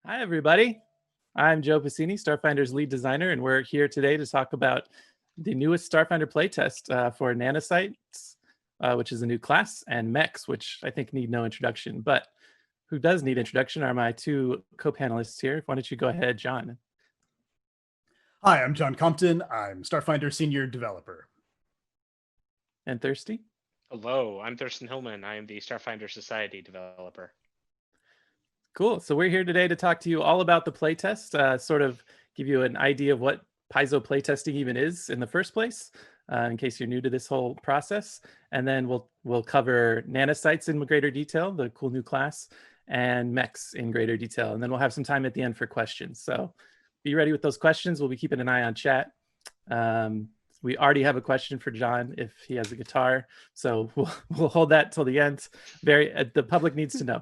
Hi, everybody. I'm Joe Pasini, Starfinder's lead designer, and we're here today to talk about the newest Starfinder playtest for Nanosite, which is a new class, and Mechs, which I think need no introduction. But who does need introduction are my two co-panelists here. Why don't you go ahead, John? Hi, I'm John Compton. I'm Starfinder Senior Developer. And Thirsty? Hello, I'm Thurston Hillman. I am the Starfinder Society Developer. Cool. So we're here today to talk to you all about the playtest, sort of give you an idea of what Paizo playtesting even is in the first place, in case you're new to this whole process. And then we'll cover nanosites in greater detail, the cool new class, and mechs in greater detail. And then we'll have some time at the end for questions. So be ready with those questions. We'll be keeping an eye on chat. We already have a question for John if he has a guitar. So we'll hold that till the end. The public needs to know.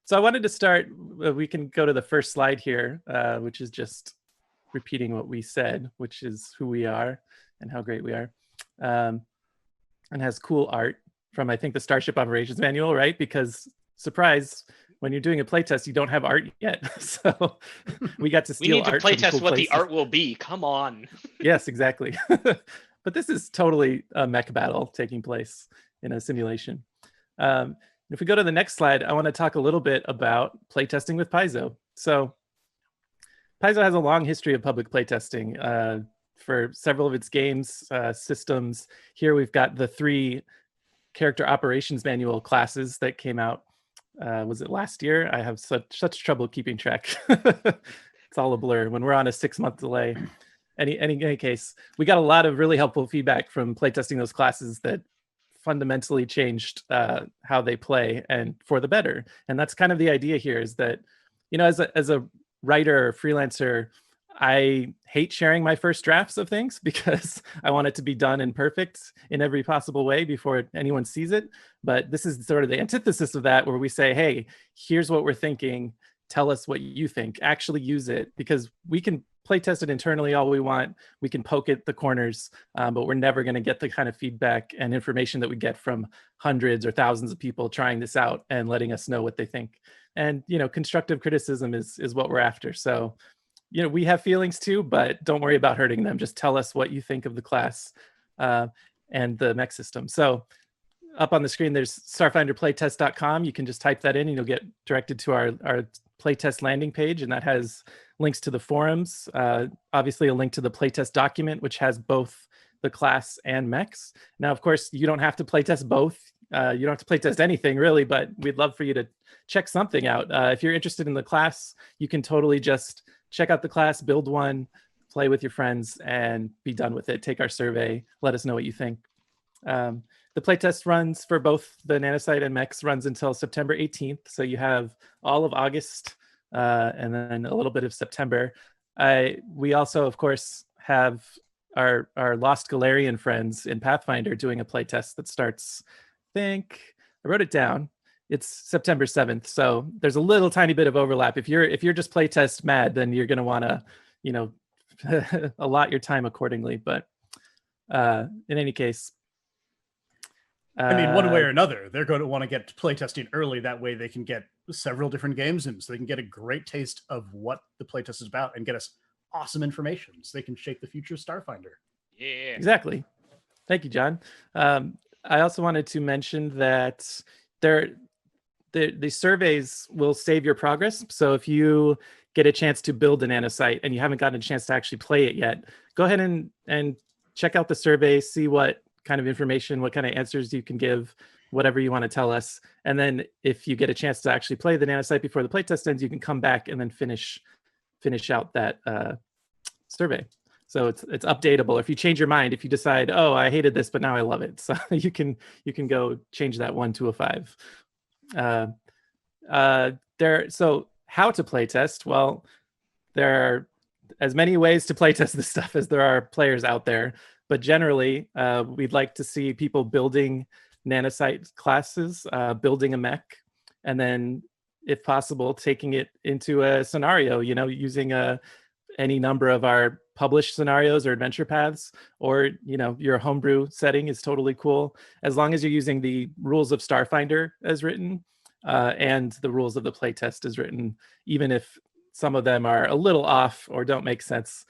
So I wanted to start, we can go to the first slide here, which is just repeating what we said, which is who we are and how great we are. And has cool art from, I think, the Starship Operations Manual, right? Because, surprise, when you're doing a playtest, you don't have art yet. So we got to steal art. We need to playtest what the art will be. Come on. Yes, exactly. But this is totally a mech battle taking place in a simulation. If we go to the next slide, I want to talk a little bit about playtesting with Paizo. So Paizo has a long history of public playtesting for several of its games, systems. Here we've got the 3 character operations manual classes that came out. Was it last year? I have such trouble keeping track. It's all a blur when we're on a 6-month delay. Any case, we got a lot of really helpful feedback from playtesting those classes that fundamentally changed how they play and for the better. And that's kind of the idea here, is that, you know, as a writer or freelancer, I hate sharing my first drafts of things because I want it to be done and perfect in every possible way before anyone sees it. But this is sort of the antithesis of that, where we say, hey, here's what we're thinking. Tell us what you think. Actually use it, because we can play test it internally all we want. We can poke at the corners, but we're never going to get the kind of feedback and information that we get from hundreds or thousands of people trying this out and letting us know what they think. And, you know, constructive criticism is what we're after. So, you know, we have feelings too, but don't worry about hurting them. Just tell us what you think of the class and the mech system. So up on the screen, there's starfinderplaytest.com. You can just type that in and you'll get directed to our playtest landing page, and that has links to the forums, obviously a link to the playtest document, which has both the class and mechs. Now, of course, you don't have to playtest both. You don't have to playtest anything really, but we'd love for you to check something out. If you're interested in the class, you can totally just check out the class, build one, play with your friends, and be done with it. Take our survey, let us know what you think. The playtest runs for both the Nanosite and Mechs runs until September 18th. So you have all of August and then a little bit of September. We also, of course, have our Lost Galarian friends in Pathfinder doing a playtest that starts, I think, I wrote it down. It's September 7th. So there's a little tiny bit of overlap. If you're just playtest mad, then you're going to want to, you know, allot your time accordingly. But in any case, I mean, one way or another, they're going to want to get playtesting early. That way they can get several different games in, so they can get a great taste of what the playtest is about and get us awesome information so they can shape the future of Starfinder. Yeah. Exactly. Thank you, John. I also wanted to mention that the surveys will save your progress. So if you get a chance to build a nanosite and you haven't gotten a chance to actually play it yet, go ahead and check out the survey, see what kind of information, what kind of answers you can give, whatever you want to tell us. And then if you get a chance to actually play the nanosite before the playtest ends, you can come back and then finish out that survey. So it's updatable. If you change your mind, if you decide, oh, I hated this, but now I love it, so you can go change that 1 to a 5. So how to playtest? Well, there are as many ways to playtest this stuff as there are players out there. But generally, we'd like to see people building nanosite classes, building a mech, and then, if possible, taking it into a scenario, you know, using any number of our published scenarios or adventure paths, or, you know, your homebrew setting is totally cool. As long as you're using the rules of Starfinder as written, and the rules of the playtest is written, even if some of them are a little off or don't make sense.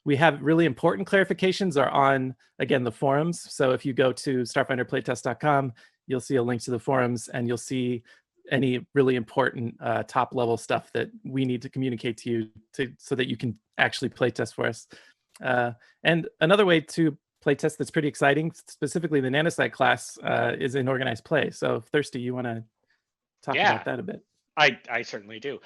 We have really important clarifications are on, again, the forums. So if you go to starfinderplaytest.com, you'll see a link to the forums, and you'll see any really important top level stuff that we need to communicate to you so that you can actually playtest for us. And another way to playtest that's pretty exciting, specifically the Nanosite class, is in organized play. So Thirsty, you want to talk about that a bit? I certainly do.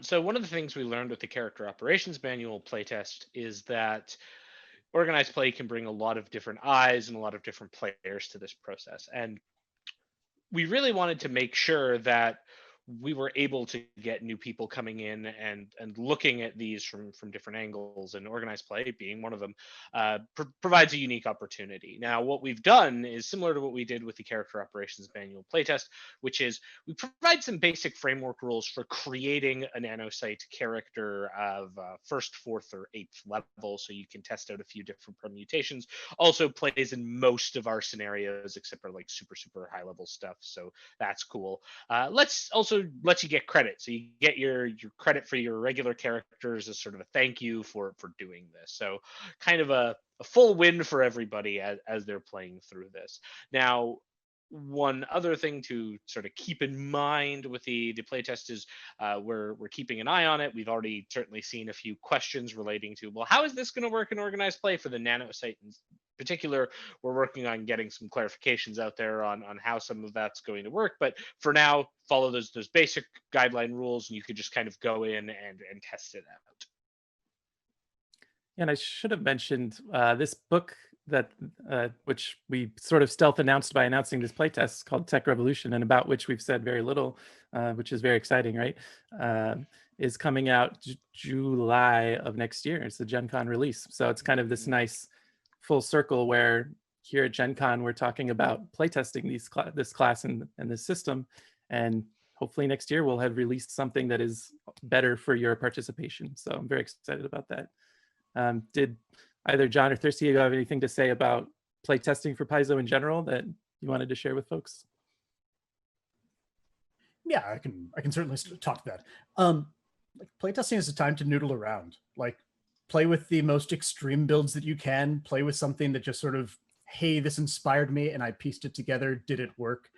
So one of the things we learned with the Character Operations Manual playtest is that organized play can bring a lot of different eyes and a lot of different players to this process. And we really wanted to make sure that we were able to get new people coming in and looking at these from different angles, and organized play being one of them provides a unique opportunity. Now, what we've done is similar to what we did with the Character Operations Manual playtest, which is we provide some basic framework rules for creating a Nanosite character of first, fourth, or eighth level, so you can test out a few different permutations. Also plays in most of our scenarios except for like super high level stuff, so that's cool. Let's also let you get credit, so you get your credit for your regular characters as sort of a thank you for doing this. So kind of a full win for everybody as they're playing through this. Now, one other thing to sort of keep in mind with the playtest is we're keeping an eye on it. We've already certainly seen a few questions relating to, well, how is this going to work in organized play for the Nanosite in particular? We're working on getting some clarifications out there on how some of that's going to work. But for now, follow those basic guideline rules, and you could just kind of go in and test it out. And I should have mentioned this book that which we sort of stealth announced by announcing this playtest, called Tech Revolution, and about which we've said very little, which is very exciting, right? Is coming out July of next year. It's the Gen Con release. So it's kind of this nice full circle where here at Gen Con, we're talking about playtesting this class and this system. And hopefully next year we'll have released something that is better for your participation. So I'm very excited about that. Did either John or Thirsty have anything to say about playtesting for Paizo in general that you wanted to share with folks? Yeah, I can certainly talk to that. Like, playtesting is a time to noodle around. Like, play with the most extreme builds that you can. Play with something that just sort of, hey, this inspired me and I pieced it together. Did it work?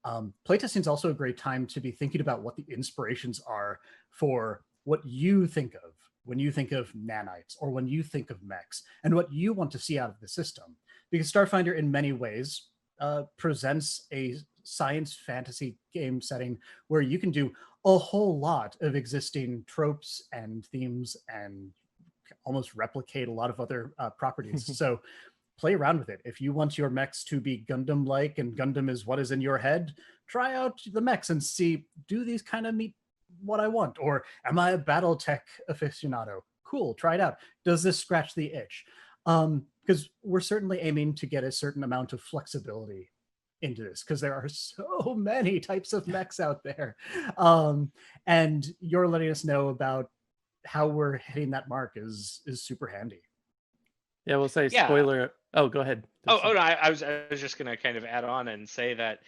Playtesting is also a great time to be thinking about what the inspirations are for what you think of when you think of nanites or when you think of mechs, and what you want to see out of the system. Because Starfinder, in many ways, presents a science fantasy game setting where you can do a whole lot of existing tropes and themes and almost replicate a lot of other properties. So play around with it. If you want your mechs to be Gundam-like and Gundam is what is in your head, try out the mechs and see, do these kind of meet what I want? Or am I a battle tech aficionado? Cool, try it out. Does this scratch the itch? Because we're certainly aiming to get a certain amount of flexibility into this, because there are so many types of mechs out there. And you're letting us know about how we're hitting that mark is super handy. Yeah, we'll say spoiler. Oh, go ahead. No, I was just going to kind of add on and say that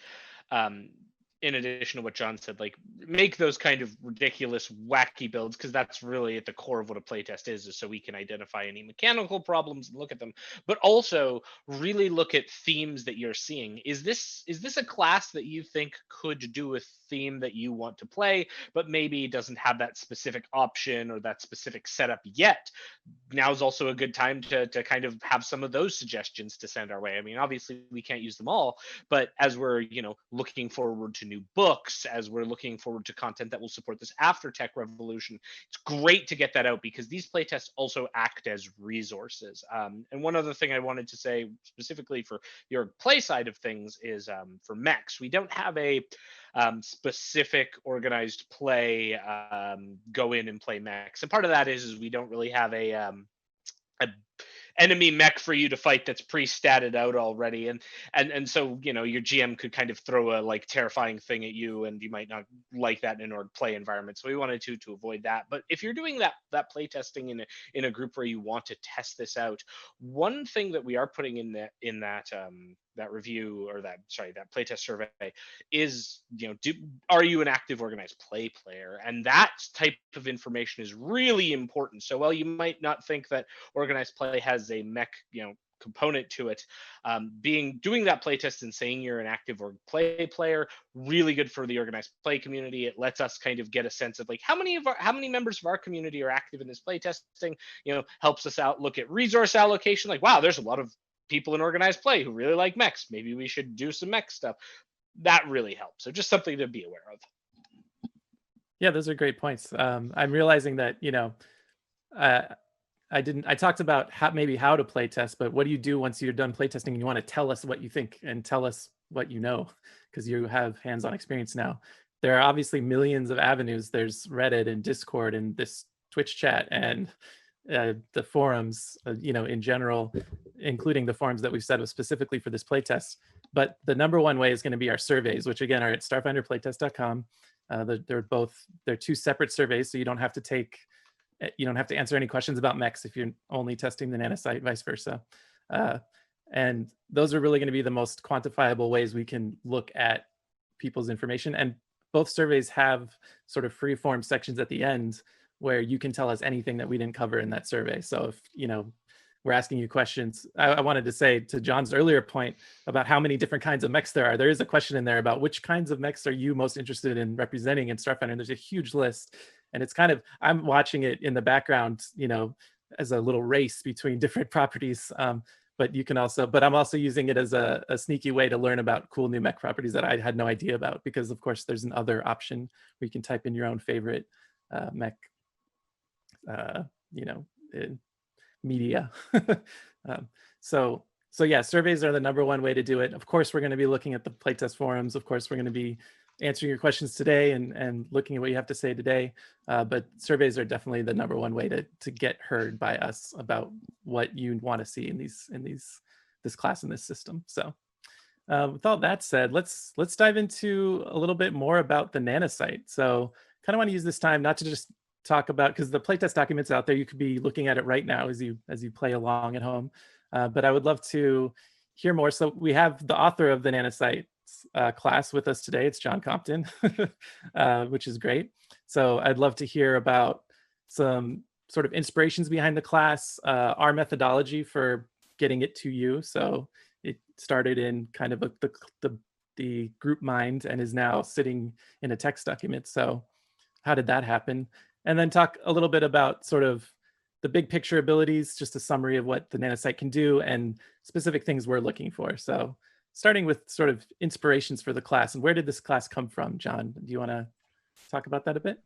in addition to what John said, like, make those kind of ridiculous, wacky builds, because that's really at the core of what a playtest is so we can identify any mechanical problems and look at them. But also really look at themes that you're seeing. Is this a class that you think could do a theme that you want to play, but maybe doesn't have that specific option or that specific setup yet? Now's also a good time to kind of have some of those suggestions to send our way. I mean, obviously we can't use them all, but as we're looking forward to new books, as we're looking forward to content that will support this after Tech Revolution, it's great to get that out, because these playtests also act as resources. And one other thing I wanted to say specifically for your play side of things is for Mechs, we don't have a specific organized play go in and play Mechs, and part of that is we don't really have a enemy mech for you to fight that's pre-statted out already, and so your GM could kind of throw a like terrifying thing at you, and you might not like that in an org play environment. So we wanted to avoid that. But if you're doing that play testing in a group where you want to test this out, one thing that we are putting in that review, or that playtest survey is, are you an active organized play player? And that type of information is really important. So while you might not think that organized play has a mech component to it, doing that playtest and saying you're an active org play player, really good for the organized play community. It lets us kind of get a sense of like how many members of our community are active in this playtesting. Helps us out look at resource allocation. Like, wow, there's a lot of people in organized play who really like mechs. Maybe we should do some mech stuff. That really helps. So just something to be aware of. Yeah, those are great points. I'm realizing that I talked about how to play test, but what do you do once you're done playtesting and you want to tell us what you think and tell us what you know, because you have hands-on experience now. There are obviously millions of avenues. There's Reddit and Discord and this Twitch chat and the forums, in general, including the forums that we've set up specifically for this playtest. But the number one way is going to be our surveys, which again are at starfinderplaytest.com. They're two separate surveys, so you don't have to answer any questions about mechs if you're only testing the Nanosite, vice versa. And those are really going to be the most quantifiable ways we can look at people's information. And both surveys have sort of free form sections at the end where you can tell us anything that we didn't cover in that survey. So if, we're asking you questions, I wanted to say to John's earlier point about how many different kinds of mechs there are. There is a question in there about which kinds of mechs are you most interested in representing in Starfinder. And there's a huge list. And it's kind of, I'm watching it in the background, as a little race between different properties. But you can also, but I'm also using it as a sneaky way to learn about cool new mech properties that I had no idea about, because of course there's an other option where you can type in your own favorite mech, media. So yeah, surveys are the number one way to do it. Of course, we're going to be looking at the playtest forums. Of course, we're going to be answering your questions today and looking at what you have to say today. But surveys are definitely the number one way to get heard by us about what you want to see in this class and this system. So with all that said, let's dive into a little bit more about the Nanosite. So kind of want to use this time not to just talk about, because the playtest document's out there, you could be looking at it right now as you play along at home. But I would love to hear more. So we have the author of the Nanosite class with us today. It's John Compton, which is great. So I'd love to hear about some sort of inspirations behind the class, our methodology for getting it to you. So it started in kind of the group mind and is now sitting in a text document. So how did that happen? And then talk a little bit about sort of the big picture abilities, just a summary of what the Nanosite can do and specific things we're looking for. So starting with sort of inspirations for the class, and where did this class come from? John, do you want to talk about that a bit?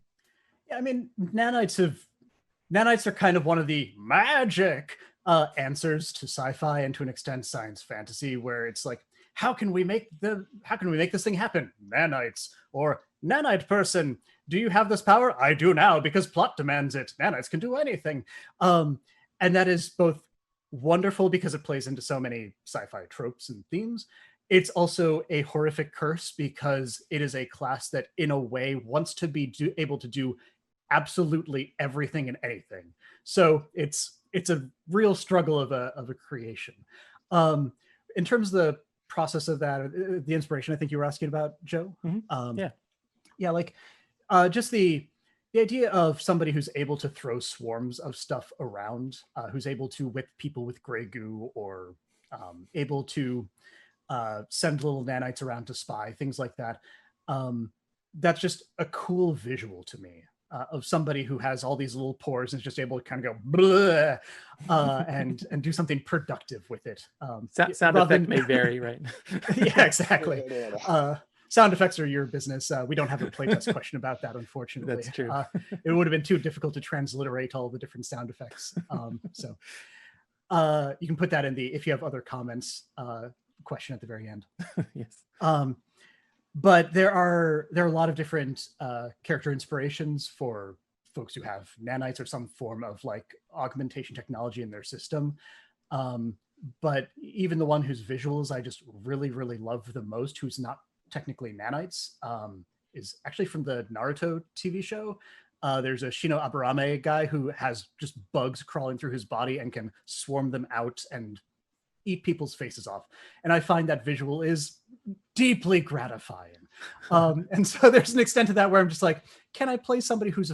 Yeah, I mean, nanites are kind of one of the magic answers to sci-fi and to an extent science fantasy, where it's like, how can we make this thing happen? Nanites, or nanite person, do you have this power? I do now because plot demands it. Nanites can do anything. And that is both wonderful because it plays into so many sci-fi tropes and themes. It's also a horrific curse because it is a class that in a way wants to be able to do absolutely everything and anything. So it's a real struggle of a creation. In terms of the process of that, the inspiration I think you were asking about, Joe. Mm-hmm. Yeah, like just the idea of somebody who's able to throw swarms of stuff around, who's able to whip people with gray goo, or able to send little nanites around to spy, things like that. That's just a cool visual to me, of somebody who has all these little pores and is just able to kind of go and do something productive with it. Sound effect may vary, right? Yeah, exactly. Sound effects are your business. We don't have a playtest question about that, unfortunately. That's true. It would have been too difficult to transliterate all the different sound effects. So you can put that in the, if you have other comments, question at the very end. Yes. But there are a lot of different character inspirations for folks who have nanites or some form of like augmentation technology in their system. But even the one whose visuals I just really, really love the most, who's not technically nanites, is actually from the Naruto TV show. There's a Shino Aburame guy who has just bugs crawling through his body and can swarm them out and eat people's faces off. And I find that visual is deeply gratifying. And so there's an extent to that where I'm just like, can I play somebody who's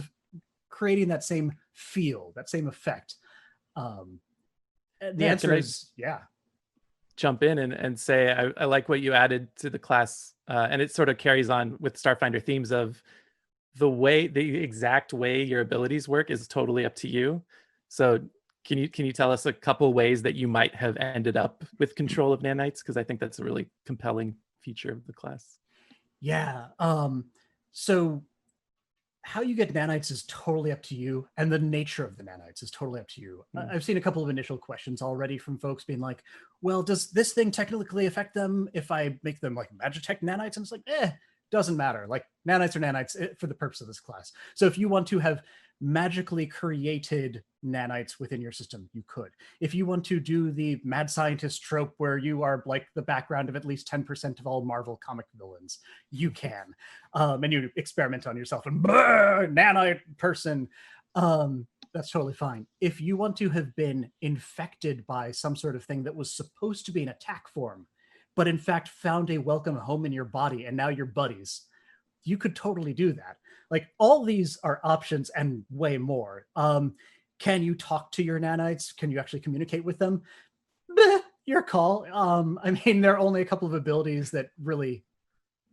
creating that same feel, that same effect? The answer is yeah. Jump in and say, I like what you added to the class. And it sort of carries on with Starfinder themes of the exact way your abilities work is totally up to you. So can you tell us a couple ways that you might have ended up with control of nanites? Because I think that's a really compelling feature of the class. Yeah. So how you get nanites is totally up to you, and the nature of the nanites is totally up to you. I've seen a couple of initial questions already from folks being like, well, does this thing technically affect them if I make them like Magitech nanites? And it's like, doesn't matter. Like nanites are nanites for the purpose of this class. So if you want to have magically created nanites within your system, you could. If you want to do the mad scientist trope where you are like the background of at least 10% of all Marvel comic villains, you can. And you experiment on yourself and nanite person. That's totally fine. If you want to have been infected by some sort of thing that was supposed to be an attack form, but in fact found a welcome home in your body and now you're buddies, you could totally do that. Like all these are options and way more. Can you talk to your nanites? Can you actually communicate with them? Your call. I mean, there are only a couple of abilities that really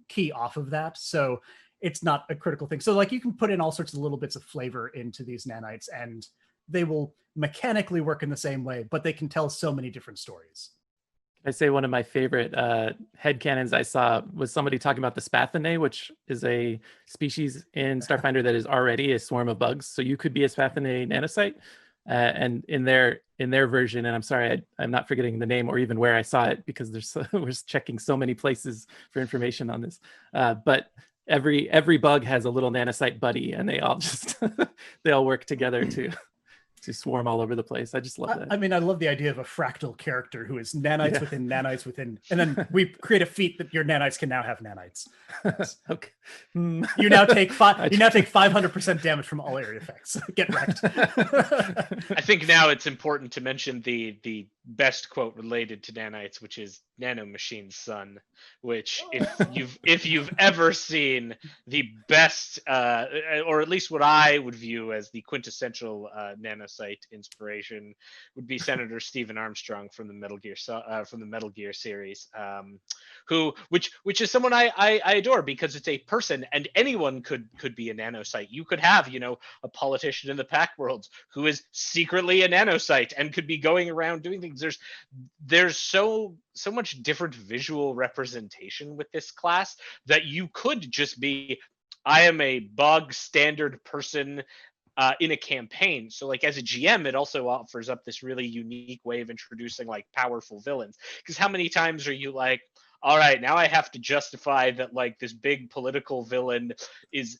key off of that. So it's not a critical thing. So like you can put in all sorts of little bits of flavor into these nanites and they will mechanically work in the same way, but they can tell so many different stories. I say one of my favorite headcanons I saw was somebody talking about the Spathinae, which is a species in Starfinder that is already a swarm of bugs. So you could be a Spathinae nanosite. And in their version, and I'm sorry, I'm not forgetting the name or even where I saw it because we're checking so many places for information on this. But every bug has a little nanosite buddy, and they all just they all work together to swarm all over the place. I just love that. I mean, I love the idea of a fractal character who is nanites within nanites within, and then we create a feat that your nanites can now have nanites. Okay. You now take 500% damage from all area effects. Get wrecked. I think now it's important to mention the best quote related to nanites, which is Nanomachine's son, which if you've ever seen the best, or at least what I would view as the quintessential nanosite inspiration, would be Senator Stephen Armstrong from the Metal Gear series, which is someone I adore because it's a person and anyone could be a nanosite. You could have a politician in the Pack world who is secretly a nanosite and could be going around doing things. There's so much different visual representation with this class that you could just be, I am a bog standard person in a campaign. So like as a GM, it also offers up this really unique way of introducing like powerful villains. Because how many times are you like, all right, now I have to justify that like this big political villain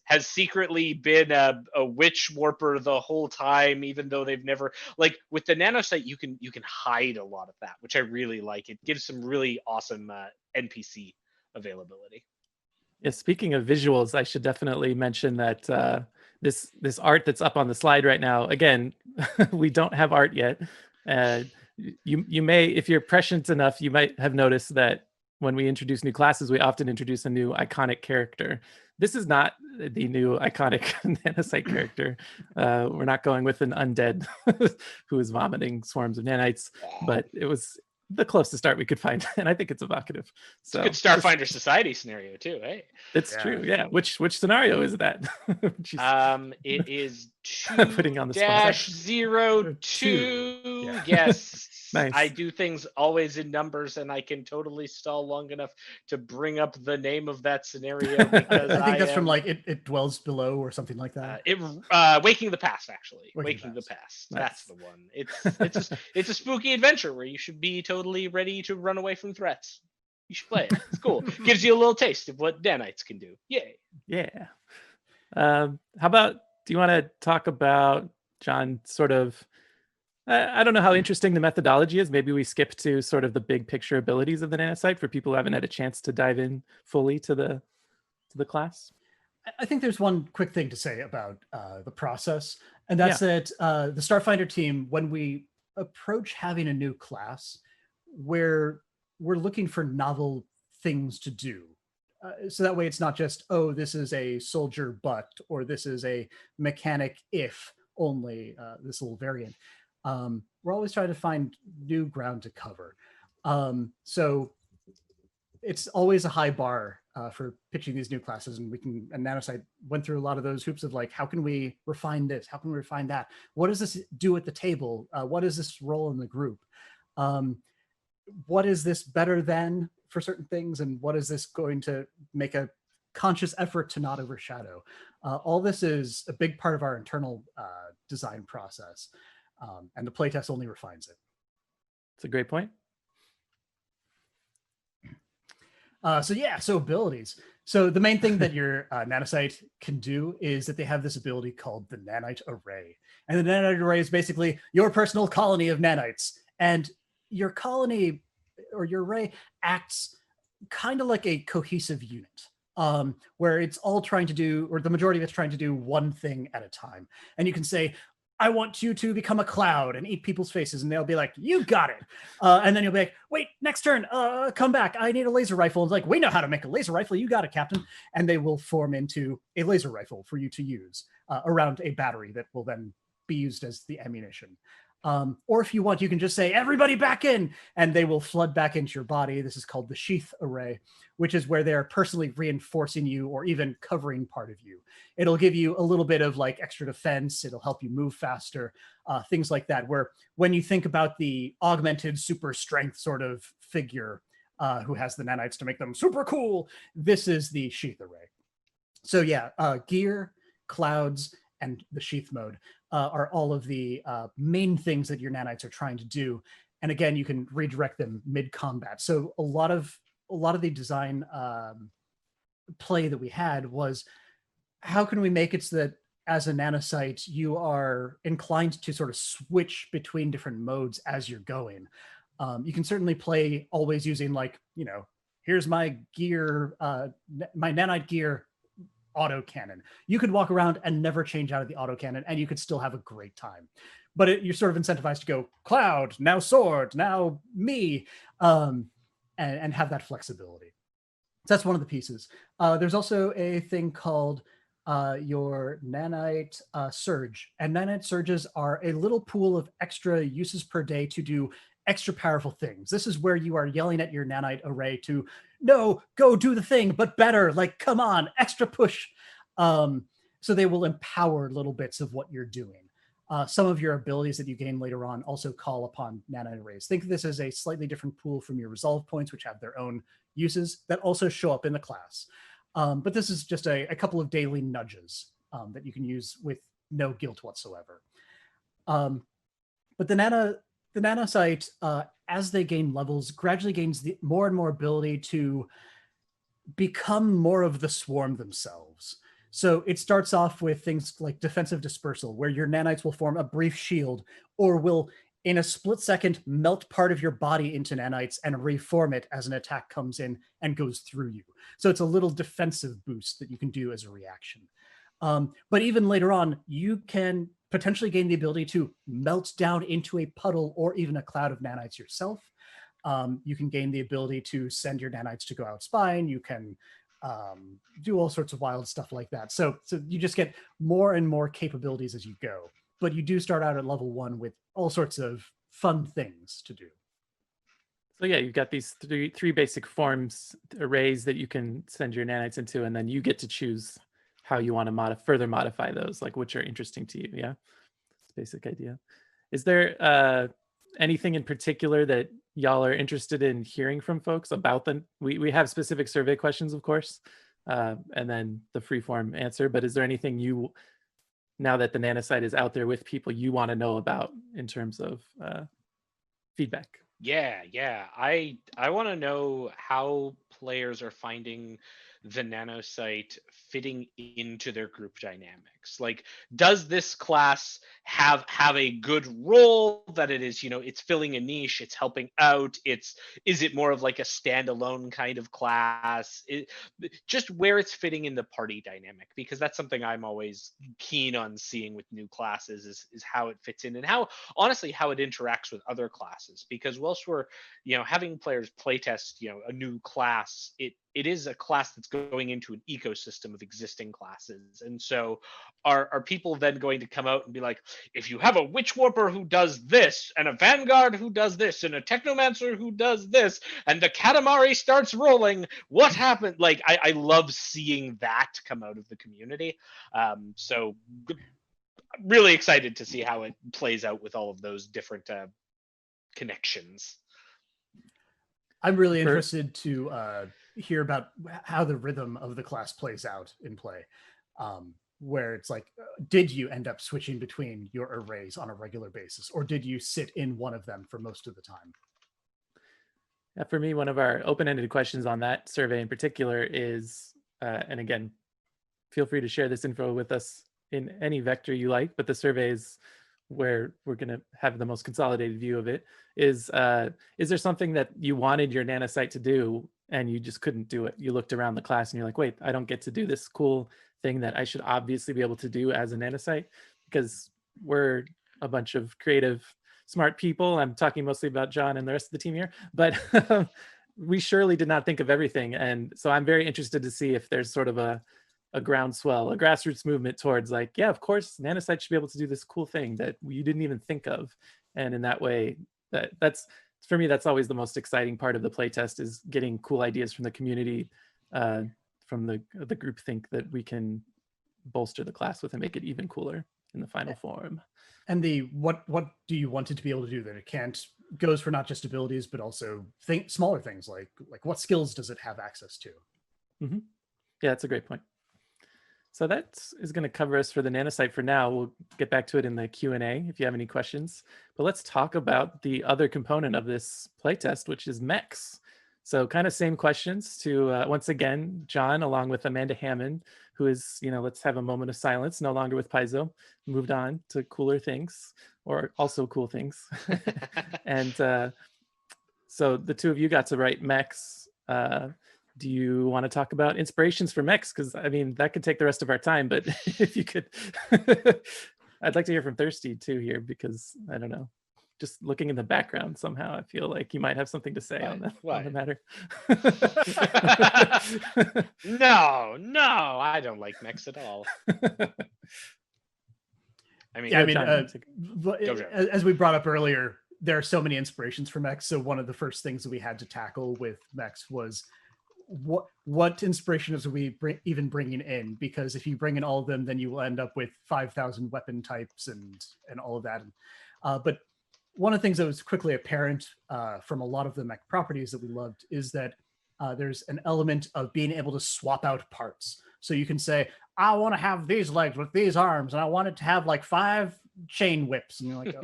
has secretly been a witch warper the whole time, even though they've never, like with the nanosite, you can hide a lot of that, which I really like. It gives some really awesome NPC availability. Yeah, speaking of visuals, I should definitely mention that this art that's up on the slide right now, again, we don't have art yet. You may, if you're prescient enough, you might have noticed that when we introduce new classes, we often introduce a new iconic character. This is not the new iconic nanosite character. We're not going with an undead who is vomiting swarms of nanites, but it was the closest art we could find, and I think it's evocative. So it's a good Starfinder Society scenario too, eh? It's true, yeah. Which scenario is that? It is putting on the spot. 2-02. Yeah. Yes. Nice. I do things always in numbers, and I can totally stall long enough to bring up the name of that scenario because I think that's from like it dwells below or something like that. Waking the Past, actually. Waking the Past. Nice. That's the one. It's a spooky adventure where you should be totally ready to run away from threats. You should play it. It's cool. Gives you a little taste of what nanites can do. Yay. Yeah. How about, do you want to talk about, John, sort of, I don't know how interesting the methodology is. Maybe we skip to sort of the big picture abilities of the nanosite for people who haven't had a chance to dive in fully to the class. I think there's one quick thing to say about the process, and that's that the Starfinder team, when we approach having a new class, where we're looking for novel things to do. So that way it's not just, oh, this is a soldier but, or this is a mechanic if only, this little variant. We're always trying to find new ground to cover. So it's always a high bar for pitching these new classes, and Nanosite went through a lot of those hoops of like, how can we refine this? How can we refine that? What does this do at the table? What is this role in the group? What is this better than for certain things? And what is this going to make a conscious effort to not overshadow? All this is a big part of our internal design process. And the playtest only refines it. It's a great point. So abilities. So the main thing that your Nanosite can do is that they have this ability called the Nanite Array. And the Nanite Array is basically your personal colony of nanites. And your colony or your array acts kind of like a cohesive unit, where it's all trying to do, or the majority of it's trying to do one thing at a time. And you can say, I want you to become a cloud and eat people's faces. And they'll be like, you got it. And then you'll be like, wait, next turn, come back. I need a laser rifle. And it's like, we know how to make a laser rifle. You got it, Captain. And they will form into a laser rifle for you to use around a battery that will then be used as the ammunition. Or if you want, you can just say, everybody back in, and they will flood back into your body. This is called the Sheath Array, which is where they're personally reinforcing you or even covering part of you. It'll give you a little bit of like extra defense. It'll help you move faster, things like that, where when you think about the augmented super strength sort of figure who has the nanites to make them super cool, this is the Sheath Array. So yeah, gear, clouds, and the sheath mode are all of the main things that your nanites are trying to do. And again, you can redirect them mid-combat. So a lot of the design play that we had was, how can we make it so that as a nanosite, you are inclined to sort of switch between different modes as you're going. You can certainly play always using like, here's my gear, my nanite gear autocannon. You could walk around and never change out of the autocannon, and you could still have a great time. But you're sort of incentivized to go cloud, now sword, now me, and have that flexibility. So that's one of the pieces. There's also a thing called your Nanite Surge. And Nanite Surges are a little pool of extra uses per day to do extra powerful things. This is where you are yelling at your Nanite Array to, no, go do the thing, but better, like, come on, extra push. So they will empower little bits of what you're doing. Some of your abilities that you gain later on also call upon Nanite Arrays. Think of this as a slightly different pool from your resolve points, which have their own uses that also show up in the class. But this is just a couple of daily nudges that you can use with no guilt whatsoever. But the nanosite, as they gain levels, gradually gains more and more ability to become more of the swarm themselves. So it starts off with things like defensive dispersal, where your nanites will form a brief shield or will, in a split second, melt part of your body into nanites and reform it as an attack comes in and goes through you. So it's a little defensive boost that you can do as a reaction. But even later on, you can potentially gain the ability to melt down into a puddle or even a cloud of nanites yourself. You can gain the ability to send your nanites to go out spying. You can do all sorts of wild stuff like that. So you just get more and more capabilities as you go. But you do start out at level 1 with all sorts of fun things to do. So yeah, you've got these three basic forms, arrays that you can send your nanites into, and then you get to choose how you want to further modify those, like which are interesting to you. Yeah, it's the basic idea. Is there anything in particular that y'all are interested in hearing from folks about them? We have specific survey questions, of course, and then the free-form answer. But is there anything you, now that the Nanosite is out there with people, you want to know about in terms of feedback? Yeah. I want to know how players are finding the Nanosite fitting into their group dynamics. dynamics. Like, does this class have a good role that it is, it's filling a niche, it's helping out, is it more of like a standalone kind of class? Just where it's fitting in the party dynamic, because that's something I'm always keen on seeing with new classes is how it fits in, and how honestly how it interacts with other classes. Because whilst we're having players playtest a new class, it is a class that's going into an ecosystem of existing classes. And so are people then going to come out and be like, if you have a witch warper who does this, and a vanguard who does this, and a technomancer who does this, and the katamari starts rolling, what happened? Like, I love seeing that come out of the community. So really excited to see how it plays out with all of those different connections. I'm really interested to hear about how the rhythm of the class plays out in play, where it's like, did you end up switching between your arrays on a regular basis, or did you sit in one of them for most of the time? Yeah, for me, one of our open-ended questions on that survey in particular is, and again, feel free to share this info with us in any vector you like, but the survey is where we're going to have the most consolidated view of it. Is there something that you wanted your Nanosite to do and you just couldn't do it? You looked around the class and you're like, wait, I don't get to do this cool thing that I should obviously be able to do as a Nanosite? Because we're a bunch of creative, smart people. I'm talking mostly about John and the rest of the team here, but we surely did not think of everything. And so I'm very interested to see if there's sort of a groundswell, a grassroots movement towards like, yeah, of course, Nanosite should be able to do this cool thing that you didn't even think of. And in that way, that's for me, that's always the most exciting part of the playtest, is getting cool ideas from the community, from the groupthink that we can bolster the class with and make it even cooler in the final form. And what do you want it to be able to do that it can't, goes for not just abilities, but also smaller things like what skills does it have access to? Mm-hmm. Yeah, that's a great point. So that is going to cover us for the Nanosite for now. We'll get back to it in the Q&A if you have any questions. But let's talk about the other component of this playtest, which is Mechs. So kind of same questions to, once again, John, along with Amanda Hammond, who is, let's have a moment of silence, no longer with Paizo, moved on to cooler things, or also cool things. And so the two of you got to write Mechs. Do you want to talk about inspirations for Mechs? Because I mean, that could take the rest of our time, but if you could, I'd like to hear from Thirsty too here, because I don't know, just looking in the background somehow, I feel like you might have something to say on the matter. No, I don't like Mechs at all. I mean, as we brought up earlier, there are so many inspirations for Mechs. So one of the first things that we had to tackle with Mechs was what inspirations are we even bringing in? Because if you bring in all of them, then you will end up with 5,000 weapon types and all of that. But one of the things that was quickly apparent from a lot of the Mech properties that we loved is that there's an element of being able to swap out parts. So you can say, I want to have these legs with these arms, and I want it to have like 5 chain whips. And you're like,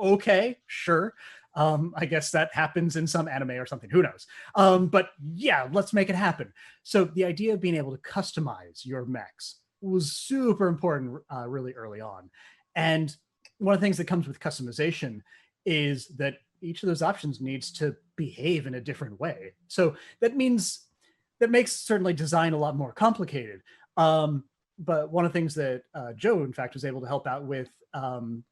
okay, sure. I guess that happens in some anime or something, who knows? But yeah, let's make it happen. So the idea of being able to customize your mechs was super important really early on. And one of the things that comes with customization is that each of those options needs to behave in a different way. So that makes certainly design a lot more complicated. But one of the things that Joe, in fact, was able to help out with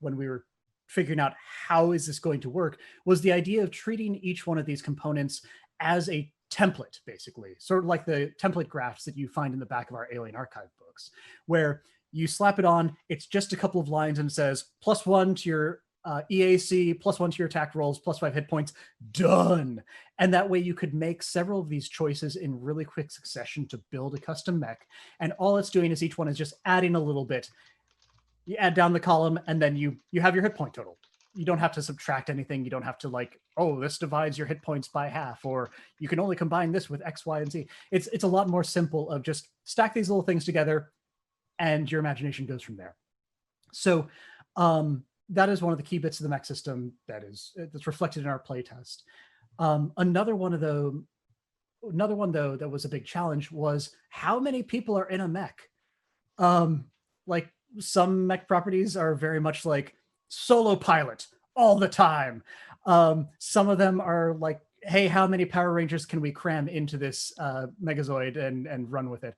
when we were figuring out how is this going to work was the idea of treating each one of these components as a template, basically, sort of like the template graphs that you find in the back of our Alien Archive books, where you slap it on, it's just a couple of lines and says +1 to your EAC, +1 to your attack rolls, +5 hit points, done. And that way you could make several of these choices in really quick succession to build a custom mech. And all it's doing is each one is just adding a little bit. You add down the column and then you have your hit point total. You don't have to subtract anything. You don't have to like, oh, this divides your hit points by half, or you can only combine this with X, Y, and Z. It's a lot more simple of just stack these little things together and your imagination goes from there. So that is one of the key bits of the mech system that's reflected in our playtest. Another one though that was a big challenge was how many people are in a mech. Like some mech properties are very much like solo pilot all the time. Some of them are like, hey, how many Power Rangers can we cram into this Megazoid and run with it?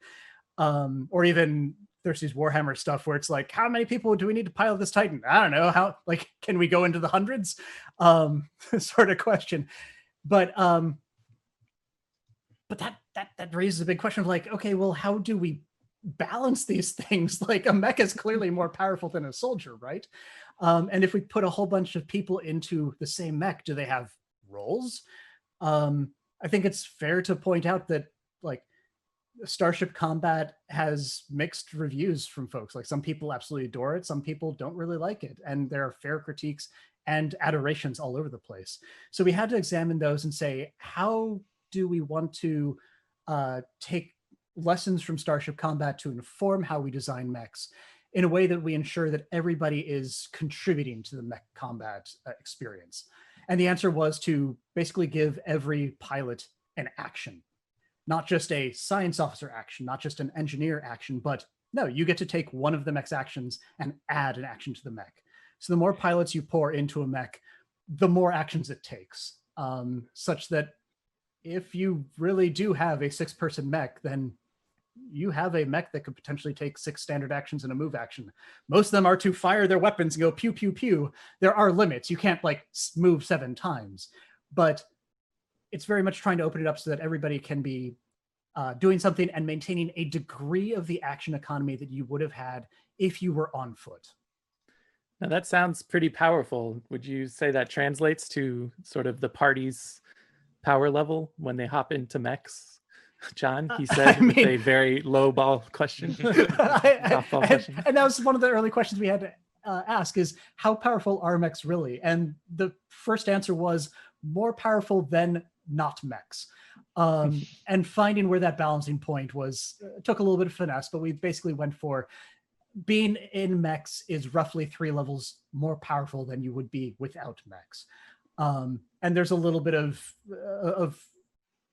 Or even there's these Warhammer stuff where it's like, how many people do we need to pilot this Titan? I don't know. How, like, can we go into the hundreds? Sort of question. But that raises a big question of like, okay, well, how do we balance these things? Like, a mech is clearly more powerful than a soldier, right? And if we put a whole bunch of people into the same mech, do they have roles? I think it's fair to point out that like Starship Combat has mixed reviews from folks. Like, some people absolutely adore it, some people don't really like it, and there are fair critiques and adorations all over the place. So we had to examine those and say, how do we want to take lessons from Starship Combat to inform how we design mechs in a way that we ensure that everybody is contributing to the mech combat experience? And the answer was to basically give every pilot an action, not just a science officer action, not just an engineer action, but no, you get to take one of the mech's actions and add an action to the mech. So the more pilots you pour into a mech, the more actions it takes, such that if you really do have a 6-person mech, then you have a mech that could potentially take 6 standard actions and a move action. Most of them are to fire their weapons and go pew, pew, pew. There are limits. You can't like move 7 times, but it's very much trying to open it up so that everybody can be doing something and maintaining a degree of the action economy that you would have had if you were on foot. Now that sounds pretty powerful. Would you say that translates to sort of the party's power level when they hop into mechs? John, he said, with a very low ball question. And that was one of the early questions we had to ask is, how powerful are mechs really? And the first answer was more powerful than not mechs. And finding where that balancing point was took a little bit of finesse, but we basically went for being in mechs is roughly 3 levels more powerful than you would be without mechs. And there's a little bit of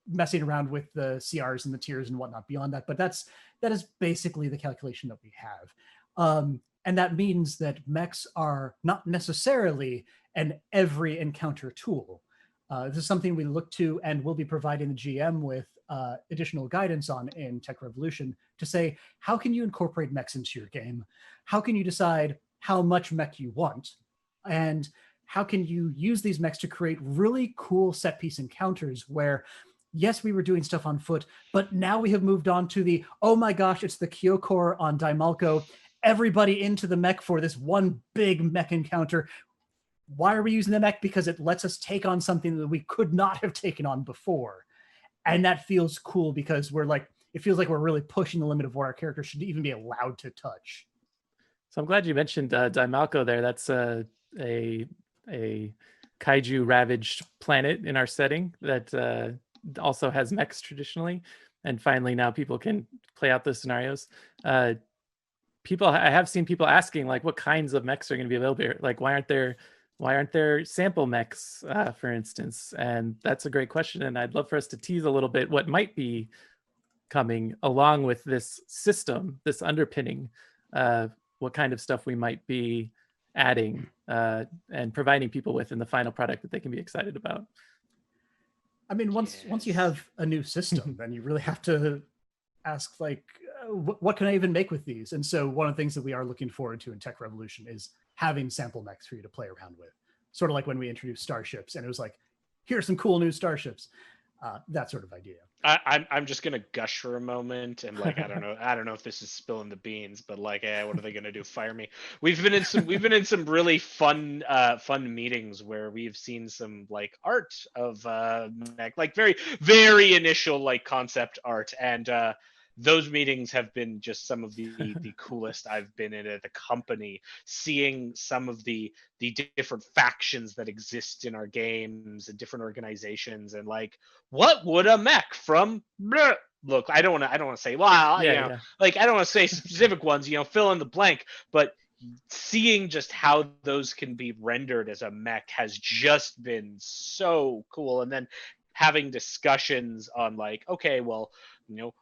messing around with the CRs and the tiers and whatnot beyond that, but that is basically the calculation that we have. And that means that mechs are not necessarily an every encounter tool. This is something we look to and will be providing the GM with additional guidance on in Tech Revolution to say, how can you incorporate mechs into your game? How can you decide how much mech you want? And how can you use these mechs to create really cool set piece encounters where, yes, we were doing stuff on foot, but now we have moved on to the, oh my gosh, it's the Kyokor on Daimalko. Everybody into the mech for this one big mech encounter. Why are we using the mech? Because it lets us take on something that we could not have taken on before. And that feels cool because it feels like we're really pushing the limit of what our characters should even be allowed to touch. So I'm glad you mentioned Daimalko there. That's a kaiju ravaged planet in our setting that also has mechs traditionally. And finally, now people can play out those scenarios. I have seen people asking, like, what kinds of mechs are going to be available here? Like, why aren't there sample mechs, for instance? And that's a great question. And I'd love for us to tease a little bit what might be coming along with this system, this underpinning, what kind of stuff we might be adding and providing people with in the final product that they can be excited about. I mean, once you have a new system, then you really have to ask, like, what can I even make with these? And so one of the things that we are looking forward to in Tech Revolution is having sample mechs for you to play around with. Sort of like when we introduced starships and it was like, here's some cool new starships. That sort of idea. I'm just gonna gush for a moment and like I don't know if this is spilling the beans, but like, what are they gonna do? Fire me? We've been in some really fun meetings where we've seen some like art of Mech, like very very initial like concept art, and those meetings have been just some of the coolest I've been in at a company, seeing some of the different factions that exist in our games and different organizations, and like, what would a mech from look? I don't want to say, well, like I don't want to say specific ones, fill in the blank, but seeing just how those can be rendered as a mech has just been so cool. And then having discussions on like, okay, well,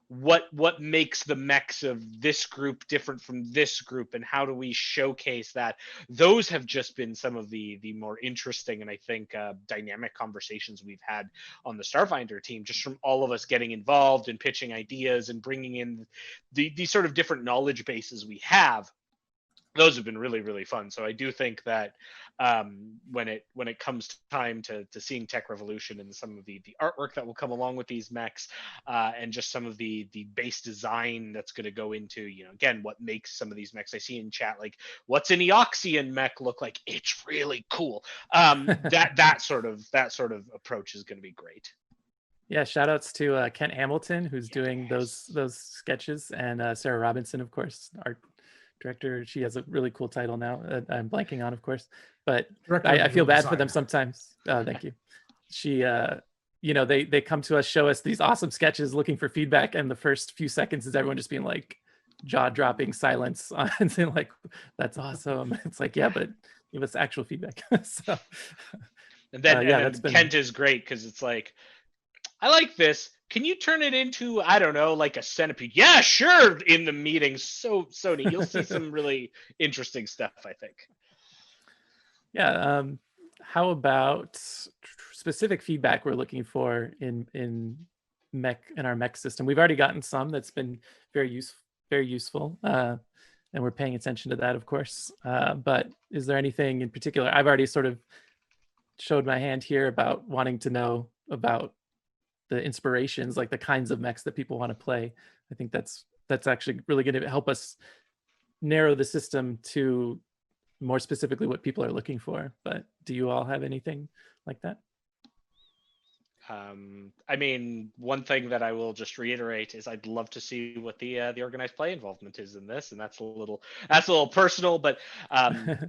what makes the mechs of this group different from this group, and how do we showcase that? Those have just been some of the more interesting and I think dynamic conversations we've had on the Starfinder team, just from all of us getting involved and pitching ideas and bringing in the sort of different knowledge bases we have. Those have been really, really fun. So I do think that when it comes time to seeing Tech Revolution and some of the artwork that will come along with these mechs, and just some of the base design that's going to go into, again, what makes some of these mechs. I see in chat, like, what's an Eoxian mech look like? It's really cool. That sort of approach is going to be great. Yeah, shout outs to Kent Hamilton, who's doing those sketches, and Sarah Robinson, of course, art director. She has a really cool title now. I'm blanking on, of course, but I feel bad for them sometimes. Oh, thank you. She, they come to us, show us these awesome sketches, looking for feedback, and the first few seconds is everyone just being like jaw-dropping silence and saying like, "That's awesome." It's like, yeah, but give us actual feedback. So, and then Kent is great because it's like, I like this. Can you turn it into, I don't know, like a centipede? Yeah, sure. In the meeting. So neat. You'll see some really interesting stuff, I think. Yeah. How about specific feedback we're looking for in our Mech system? We've already gotten some that's been very useful. And we're paying attention to that, of course. But is there anything in particular? I've already sort of showed my hand here about wanting to know about the inspirations, like the kinds of mechs that people want to play. I think that's actually really going to help us narrow the system to more specifically what people are looking for. But do you all have anything like that? I mean, one thing that I will just reiterate is I'd love to see what the organized play involvement is in this, and that's a little personal, but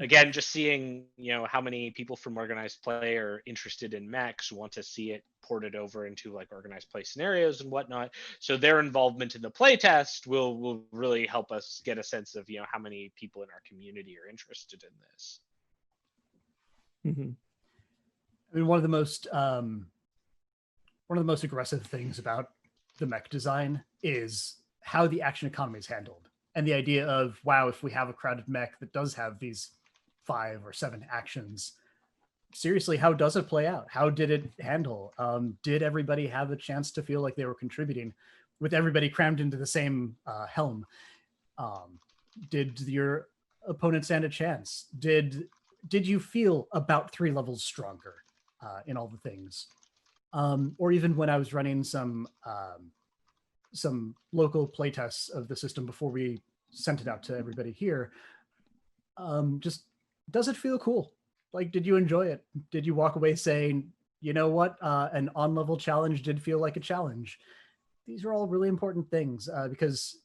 again, just seeing how many people from organized play are interested in mechs, want to see it ported over into like organized play scenarios and whatnot. So their involvement in the playtest will really help us get a sense of how many people in our community are interested in this. Mm-hmm. I mean, one of the most aggressive things about the mech design is how the action economy is handled. And the idea of, wow, if we have a crowded mech that does have these 5 or 7 actions, seriously, how does it play out? How did it handle? Did everybody have a chance to feel like they were contributing with everybody crammed into the same helm? Did your opponent stand a chance? Did you feel about 3 levels stronger in all the things? Or even when I was running some local playtests of the system before we sent it out to everybody here, just does it feel cool? Like, did you enjoy it? Did you walk away saying, you know what, an on-level challenge did feel like a challenge? These are all really important things because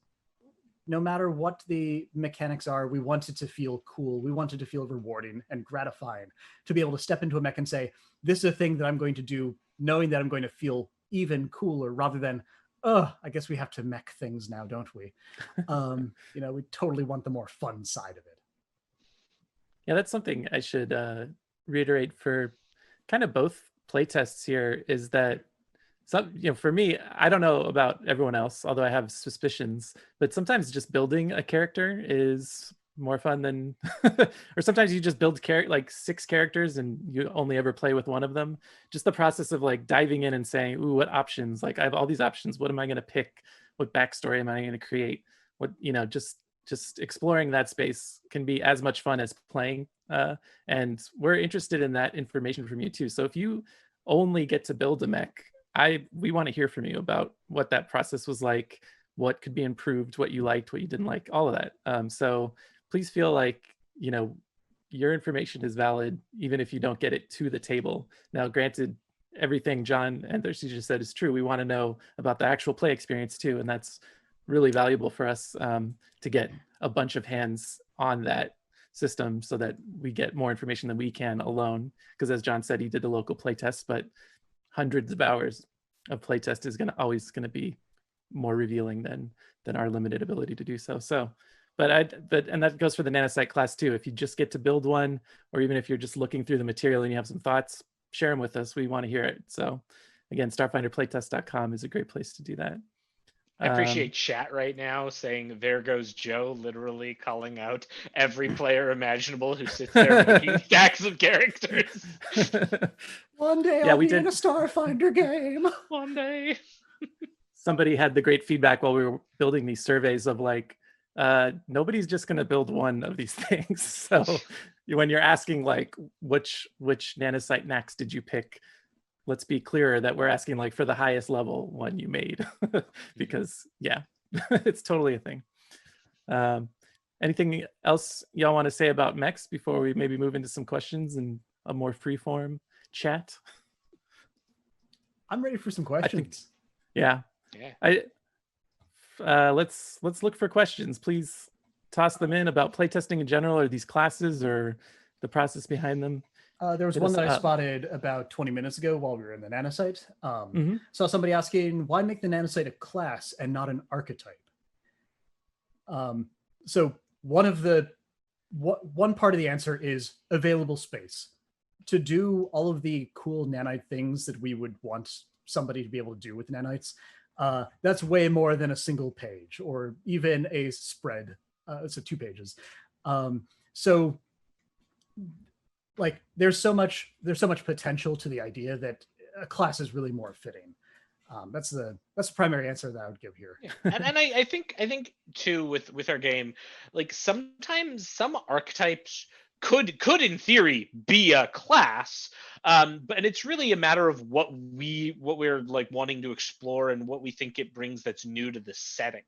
no matter what the mechanics are, we want it to feel cool. We want it to feel rewarding and gratifying to be able to step into a mech and say, this is a thing that I'm going to do, knowing that I'm going to feel even cooler rather than, I guess we have to mech things now, don't we? We totally want the more fun side of it. Yeah, that's something I should reiterate for kind of both playtests here, is that for me, I don't know about everyone else, although I have suspicions, but sometimes just building a character is more fun than, or sometimes you just build like 6 characters and you only ever play with one of them. Just the process of like diving in and saying, ooh, what options? Like I have all these options. What am I going to pick? What backstory am I going to create? What, just exploring that space can be as much fun as playing. And we're interested in that information from you too. So if you only get to build a mech, we want to hear from you about what that process was like, what could be improved, what you liked, what you didn't like, all of that. So please feel like, your information is valid, even if you don't get it to the table. Now, granted, everything John and Thirsty just said is true. We want to know about the actual play experience too. And that's really valuable for us to get a bunch of hands on that system so that we get more information than we can alone. Because as John said, he did the local play test, but hundreds of hours of playtest is always going to be more revealing than our limited ability to do so. But that goes for the Nanosite class too. If you just get to build one, or even if you're just looking through the material and you have some thoughts, share them with us. We want to hear it. So again, starfinderplaytest.com is a great place to do that. I appreciate chat right now saying "there goes Joe," literally calling out every player imaginable who sits there making stacks of characters. One day I'll be in a Starfinder game. One day. Somebody had the great feedback while we were building these surveys of like, nobody's just going to build one of these things. So when you're asking like, which Nanosite Max did you pick? Let's be clearer that we're asking like for the highest level one you made, because yeah, it's totally a thing. Anything else y'all want to say about Mechs before we maybe move into some questions and a more free-form chat? I'm ready for some questions. Yeah. Let's look for questions. Please toss them in about playtesting in general, or these classes, or the process behind them. There was one that I spotted about 20 minutes ago while we were in the Nanosite. Saw somebody asking, why make the Nanosite a class and not an archetype? So one part of the answer is available space. To do all of the cool nanite things that we would want somebody to be able to do with nanites, that's way more than a single page or even a spread. So 2 pages. So like there's so much potential to the idea that a class is really more fitting. That's the primary answer that I would give here. Yeah. And I think too with our game, like sometimes some archetypes could in theory be a class, but it's really a matter of what we're like wanting to explore and what we think it brings that's new to the setting.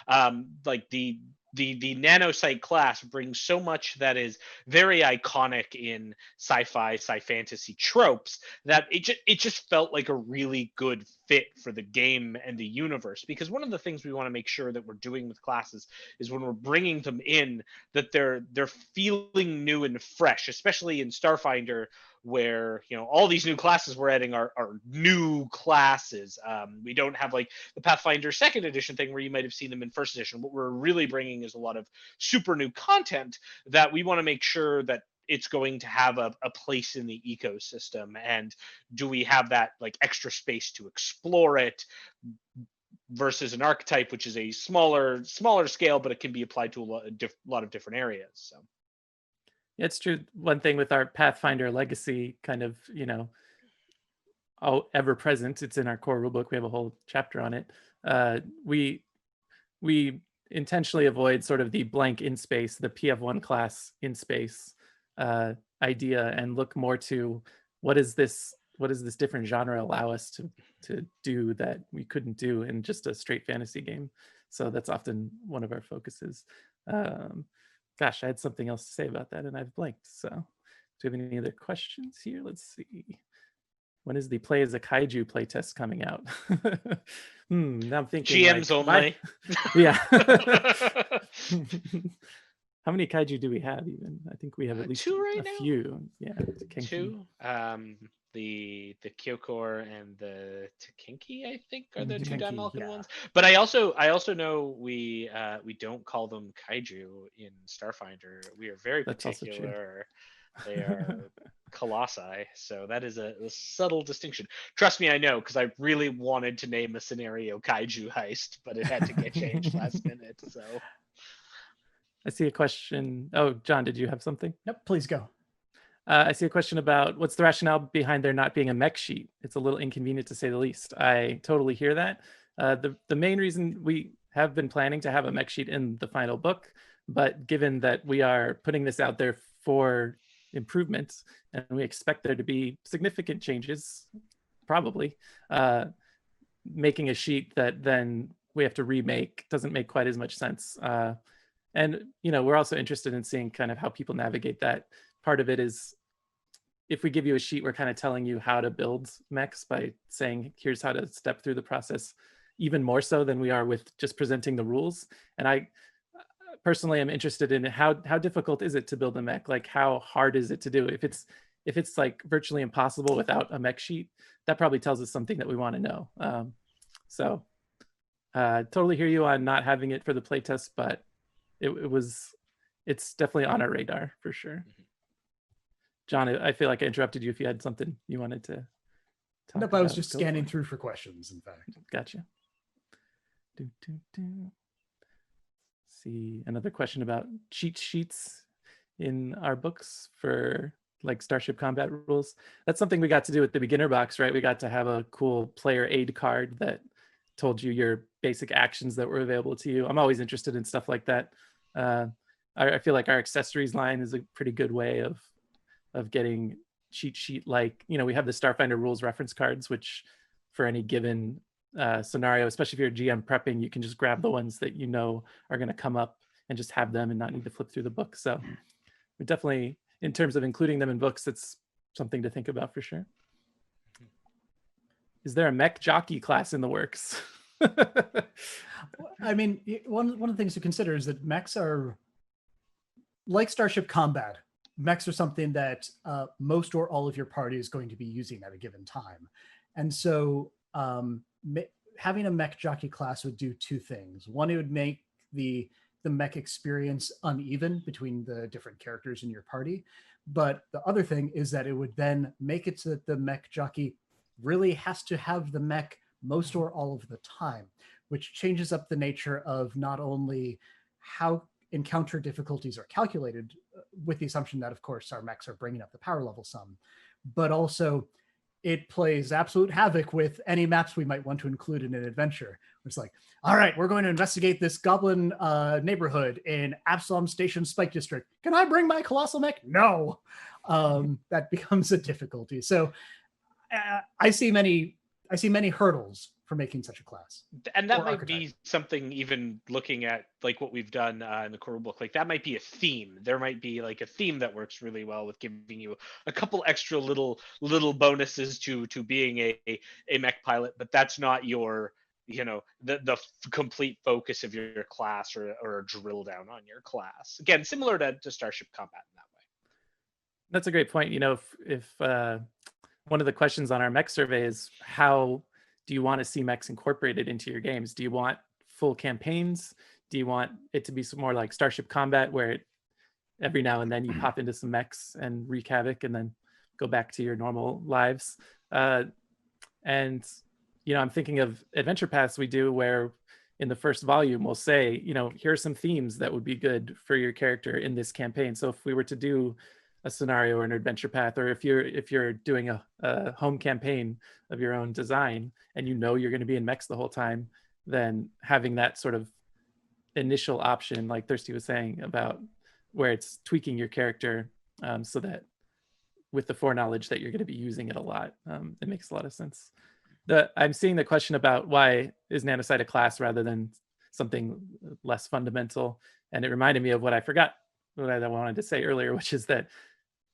Like the Nanosite class brings so much that is very iconic in sci-fi, sci-fantasy tropes that it just felt like a really good fit for the game and the universe. Because one of the things we want to make sure that we're doing with classes is when we're bringing them in, that they're feeling new and fresh, especially in Starfinder, where all these new classes we're adding are new classes. We don't have like the Pathfinder 2nd edition thing where you might have seen them in 1st edition. What we're really bringing is a lot of super new content that we want to make sure that it's going to have a place in the ecosystem. And do we have that like extra space to explore it versus an archetype, which is a smaller scale, but it can be applied to a lot of different areas. So. It's true. One thing with our Pathfinder legacy, kind of, ever present. It's in our core rulebook. We have a whole chapter on it. We intentionally avoid sort of the blank in space, the PF1 class in space idea, and look more to what is this different genre allow us to do that we couldn't do in just a straight fantasy game. So that's often one of our focuses. Gosh, I had something else to say about that and I've blanked. So do we have any other questions here? Let's see. When is the Play as a Kaiju playtest coming out? Now I'm thinking GMs only. Yeah. How many kaiju do we have even? I think we have at least 2 right a now? few. Yeah. 2. The Kyokor and the Takinki, I think, are the 2 Dimalkin ones. But I also know we don't call them kaiju in Starfinder. We are very particular. They are colossi, so that is a subtle distinction. Trust me, I know, because I really wanted to name a scenario kaiju heist, but it had to get changed last minute. So I see a question. Oh, John, did you have something? Nope, please go. I see a question about what's the rationale behind there not being a mech sheet. It's a little inconvenient to say the least. I totally hear that. The main reason we have been planning to have a mech sheet in the final book, but given that we are putting this out there for improvements and we expect there to be significant changes, probably, making a sheet that then we have to remake doesn't make quite as much sense. And we're also interested in seeing kind of how people navigate that. Part of it is if we give you a sheet, we're kind of telling you how to build mechs by saying, here's how to step through the process, even more so than we are with just presenting the rules. And I personally am interested in how difficult is it to build a mech? Like how hard is it to do? If it's like virtually impossible without a mech sheet, that probably tells us something that we want to know. So totally hear you on not having it for the playtest, but it's definitely on our radar for sure. John, I feel like I interrupted you if you had something you wanted to. Nope, I was just scanning through for questions, in fact. Gotcha. See, another question about cheat sheets in our books for like Starship combat rules. That's something we got to do with the beginner box, right? We got to have a cool player aid card that told you your basic actions that were available to you. I'm always interested in stuff like that. I feel like our accessories line is a pretty good way of getting cheat sheet, like, you know, we have the Starfinder rules reference cards, which for any given scenario, especially if you're GM prepping, you can just grab the ones that you know are going to come up and just have them and not need to flip through the book. So we definitely, in terms of including them in books, it's something to think about for sure. Is there a Mech Jockey class in the works? I mean, one of the things to consider is that mechs are like Starship Combat. Mechs are something that most or all of your party is going to be using at a given time. And so having a Mech Jockey class would do two things. One, it would make the mech experience uneven between the different characters in your party. But the other thing is that it would then make it so that the Mech Jockey really has to have the mech most or all of the time, which changes up the nature of not only how encounter difficulties are calculated, with the assumption that, of course, our mechs are bringing up the power level some, but also it plays absolute havoc with any maps we might want to include in an adventure. It's like, all right, we're going to investigate this goblin neighborhood in Absalom Station Spike District. Can I bring my colossal mech? No. That becomes a difficulty. So I see many hurdles for making such a class. And that might be something, even looking at like what we've done in the core book, like that might be a theme. There might be like a theme that works really well with giving you a couple extra little bonuses to being a mech pilot, but that's not your, you know, the complete focus of your class or a drill down on your class. Again, similar to Starship Combat in that way. That's a great point. You know, if one of the questions on our mech survey is, how do you want to see mechs incorporated into your games? Do you want full campaigns? Do you want it to be some more like Starship Combat, where every now and then you pop into some mechs and wreak havoc and then go back to your normal lives? And, you know, I'm thinking of adventure paths we do where in the first volume we'll say, you know, here are some themes that would be good for your character in this campaign. So if we were to do a scenario or an adventure path, or if you're doing a home campaign of your own design and you know you're going to be in mechs the whole time, then having that sort of initial option, like Thirsty was saying, about where it's tweaking your character so that with the foreknowledge that you're going to be using it a lot, it makes a lot of sense. I'm seeing the question about why is Nanosite a class rather than something less fundamental, and it reminded me of what I forgot, what I wanted to say earlier, which is that,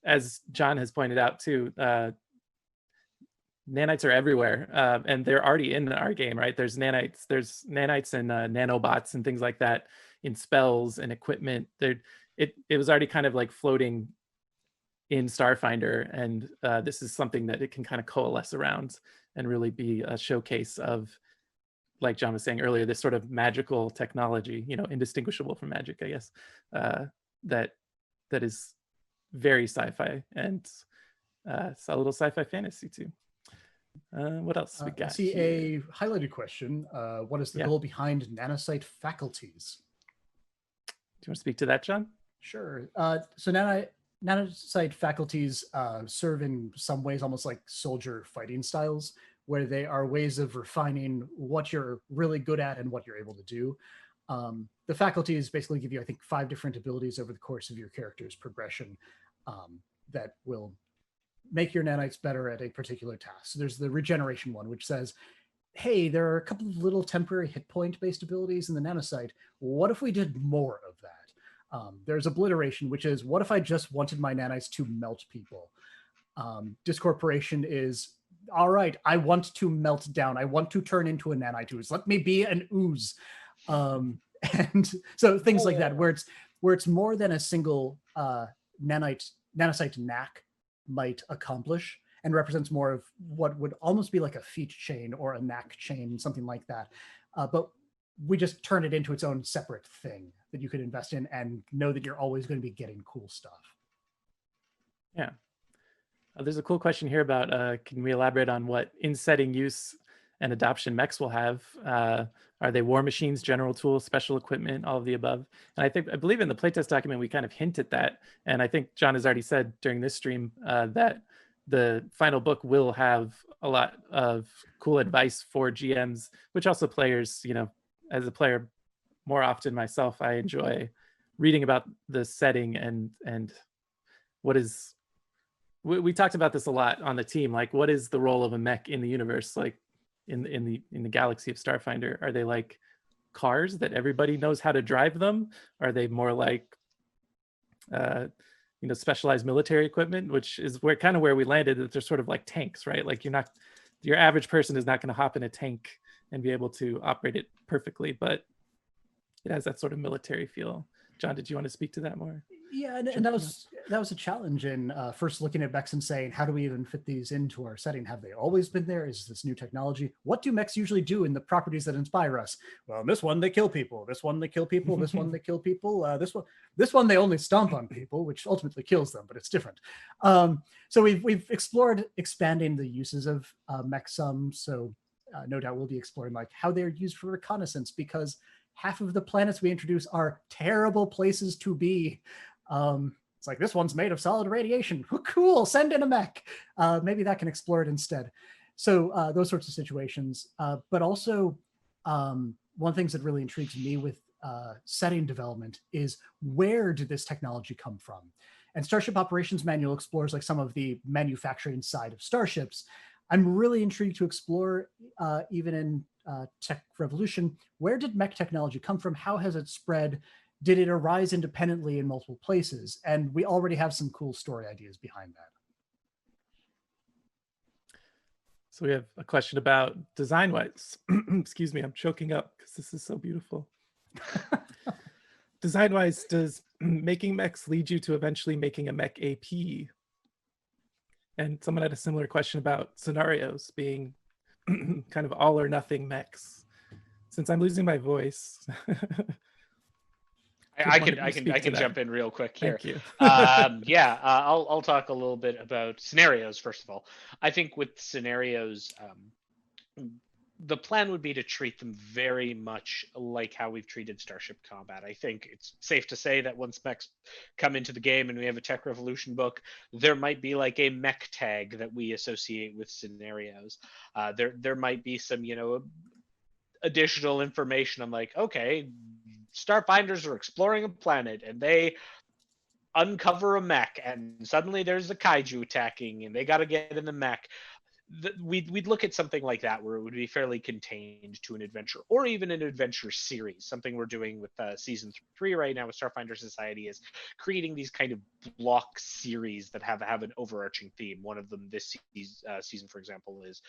as John has pointed out too, nanites are everywhere, and they're already in our game, right? There's nanites and nanobots and things like that in spells and equipment. It was already kind of like floating in Starfinder, and this is something that it can kind of coalesce around and really be a showcase of, like John was saying earlier, this sort of magical technology, you know, indistinguishable from magic, I guess, that is very sci-fi, and it's a little sci-fi fantasy too. What else we got? I see here? a highlighted question. What is the goal behind Nanosite Faculties? Do you want to speak to that, John? Sure. So Nanosite Faculties serve in some ways almost like soldier fighting styles, where they are ways of refining what you're really good at and what you're able to do. The faculties basically give you, I think, 5 different abilities over the course of your character's progression that will make your nanites better at a particular task. So there's the regeneration one, which says, hey, there are a couple of little temporary hit point based abilities in the nanosite. What if we did more of that? There's obliteration, which is, what if I just wanted my nanites to melt people? Discorporation is, all right, I want to melt down. I want to turn into a nanite ooze. Let me be an ooze. And so things like that, where it's more than a single nanosite knack might accomplish, and represents more of what would almost be like a feat chain or a knack chain, something like that. But we just turn it into its own separate thing that you could invest in and know that you're always going to be getting cool stuff. Yeah. There's a cool question here about can we elaborate on what in-setting use and adoption mechs will have? Are they war machines, general tools, special equipment, all of the above? And I believe in the playtest document we kind of hint at that. And I think John has already said during this stream that the final book will have a lot of cool advice for GMs, which also players, you know, as a player more often myself, I enjoy reading about the setting and what is, we talked about this a lot on the team, like what is the role of a mech in the universe, like in the galaxy of Starfinder? Are they like cars that everybody knows how to drive them? Are they more like you know, specialized military equipment, which is where kind of where we landed, that they're sort of like tanks, right? Like your average person is not going to hop in a tank and be able to operate it perfectly, but it has that sort of military feel. John, did you want to speak to that more? Yeah, and that was a challenge in first looking at mechs and saying, how do we even fit these into our setting? Have they always been there? Is this new technology? What do mechs usually do in the properties that inspire us? Well, this one they kill people. This one they kill people. This one they kill people. This one they only stomp on people, which ultimately kills them, but it's different. So we've explored expanding the uses of mechs some. So no doubt we'll be exploring like how they're used for reconnaissance, because half of the planets we introduce are terrible places to be. It's like, this one's made of solid radiation. Cool, send in a mech. Maybe that can explore it instead. So those sorts of situations. But also, one of the things that really intrigues me with setting development is, where did this technology come from? And Starship Operations Manual explores like some of the manufacturing side of starships. I'm really intrigued to explore, even in Tech Revolution, where did mech technology come from? How has it spread? Did it arise independently in multiple places? And we already have some cool story ideas behind that. So we have a question about design-wise. Excuse me, I'm choking up because this is so beautiful. Design-wise, does making mechs lead you to eventually making a mech AP? And someone had a similar question about scenarios being kind of all or nothing mechs. Since I'm losing my voice. I can jump in real quick here. Thank you. I'll talk a little bit about scenarios. First of all, I think with scenarios, the plan would be to treat them very much like how we've treated Starship Combat. I think it's safe to say that once mechs come into the game and we have a Tech Revolution book, there might be like a mech tag that we associate with scenarios. There might be some, you know, additional information. I'm like, okay, Starfinders are exploring a planet and they uncover a mech and suddenly there's a kaiju attacking and they got to get in the mech. We'd look at something like that where it would be fairly contained to an adventure, or even an adventure series. Something we're doing with season 3 right now with Starfinder Society is creating these kind of block series that have an overarching theme. One of them this season, for example, is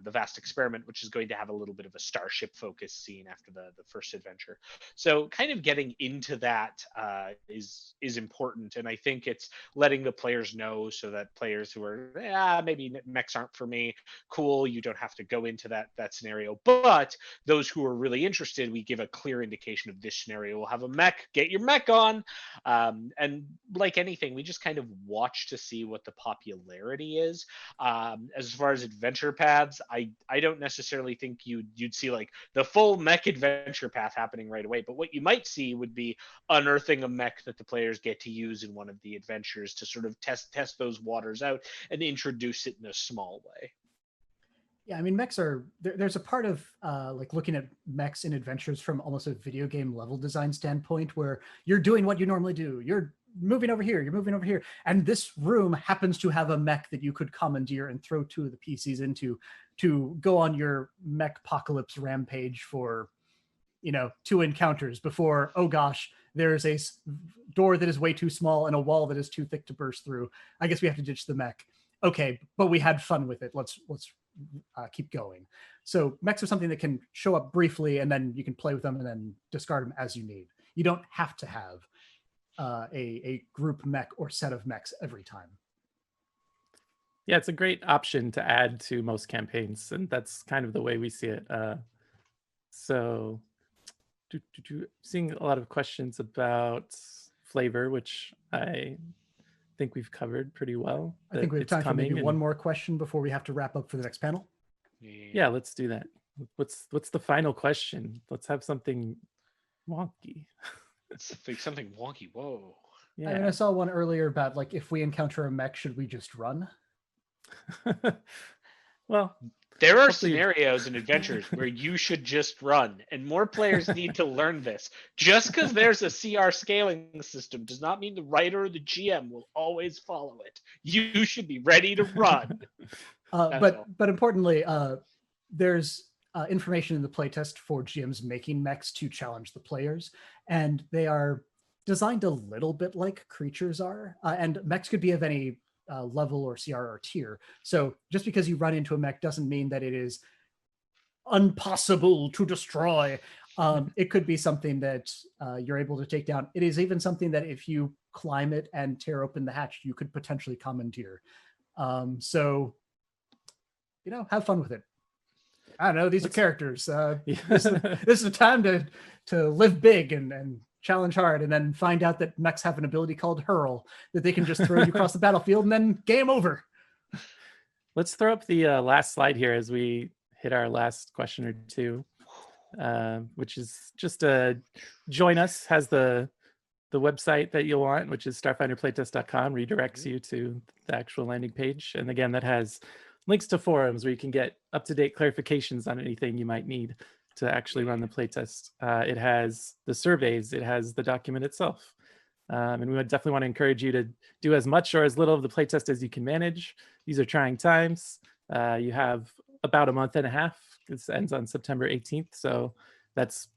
the Vast Experiment, which is going to have a little bit of a starship focus scene after the first adventure. So kind of getting into that is important, and I think it's letting the players know, so that players who are maybe mechs aren't for me, cool, you don't have to go into that scenario. But those who are really interested, we give a clear indication of this scenario will have a mech, get your mech on. And like anything, we just kind of watch to see what the popularity is. As far as adventure paths, I don't necessarily think you'd see like the full mech adventure path happening right away, but what you might see would be unearthing a mech that the players get to use in one of the adventures to sort of test those waters out and introduce it in a small way. Yeah, I mean, mechs are, there's a part of like looking at mechs in adventures from almost a video game level design standpoint, where you're doing what you normally do. You're moving over here, you're moving over here. And this room happens to have a mech that you could commandeer and throw 2 of the PCs into to go on your mech apocalypse rampage for, 2 encounters before, oh gosh, there's a door that is way too small and a wall that is too thick to burst through. I guess we have to ditch the mech. Okay, but we had fun with it. Let's keep going. So mechs are something that can show up briefly and then you can play with them and then discard them as you need. You don't have to have a group mech or set of mechs every time. Yeah, it's a great option to add to most campaigns, and that's kind of the way we see it. So seeing a lot of questions about flavor, which I think we've covered pretty well. I think we have It's time for maybe coming one and- more question before we have to wrap up for the next panel. Yeah, let's do that. What's the final question? Let's have something wonky. Something wonky. Whoa. I mean, I Yeah. saw one earlier about like if we encounter a mech, should we just run? Well, There are hopefully- scenarios and adventures where you should just run, and more players need to learn this. Just because there's a CR scaling system does not mean the writer or the GM will always follow it. You should be ready to run. That's all. But importantly, there's information in the playtest for GMs making mechs to challenge the players, and they are designed a little bit like creatures are. And mechs could be of any level or CR or tier. So just because you run into a mech doesn't mean that it is impossible to destroy. It could be something that you're able to take down. It is even something that if you climb it and tear open the hatch, you could potentially commandeer. So, have fun with it. I don't know. These are characters. This is a time to live big and challenge hard, and then find out that mechs have an ability called Hurl that they can just throw you across the battlefield and then game over. Let's throw up the last slide here as we hit our last question or two, which is just join us. Has the website that you'll want, which is starfinderplaytest.com, redirects you to the actual landing page. And again, that has links to forums where you can get up-to-date clarifications on anything you might need to actually run the playtest. It has the surveys, it has the document itself. And we would definitely want to encourage you to do as much or as little of the playtest as you can manage. These are trying times. You have about a month and a half. This ends on September 18th. So that's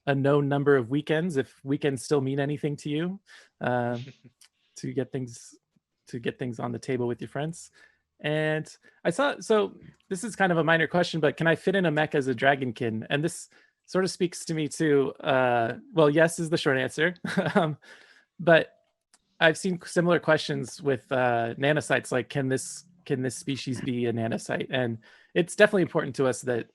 a known number of weekends, if weekends still mean anything to you, to get things on the table with your friends. And I saw, so this is kind of a minor question, but can I fit in a mech as a dragonkin? And this sort of speaks to me too. Well, yes is the short answer. But I've seen similar questions with nanosites, like can this species be a nanosite? And it's definitely important to us that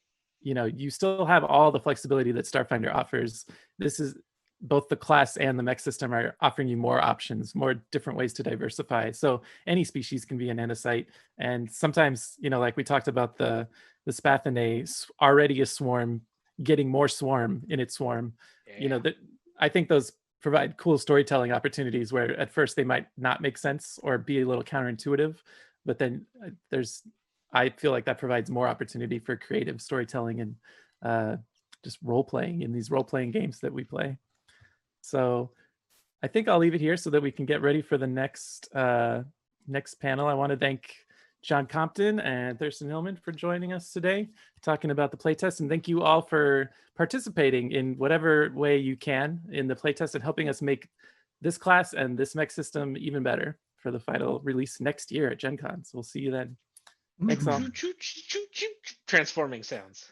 you still have all the flexibility that Starfinder offers. This is both the class and the mech system are offering you more options, more different ways to diversify. So any species can be a nanosite. And sometimes, like we talked about the Spathinae, already a swarm, getting more swarm in its swarm. Yeah. That I think those provide cool storytelling opportunities where at first they might not make sense or be a little counterintuitive, but then I feel like that provides more opportunity for creative storytelling and just role-playing in these role-playing games that we play. So I think I'll leave it here so that we can get ready for the next panel. I want to thank John Compton and Thurston Hillman for joining us today, talking about the playtest. And thank you all for participating in whatever way you can in the playtest and helping us make this class and this mech system even better for the final release next year at Gen Con. So we'll see you then. Thanks all. Transforming sounds.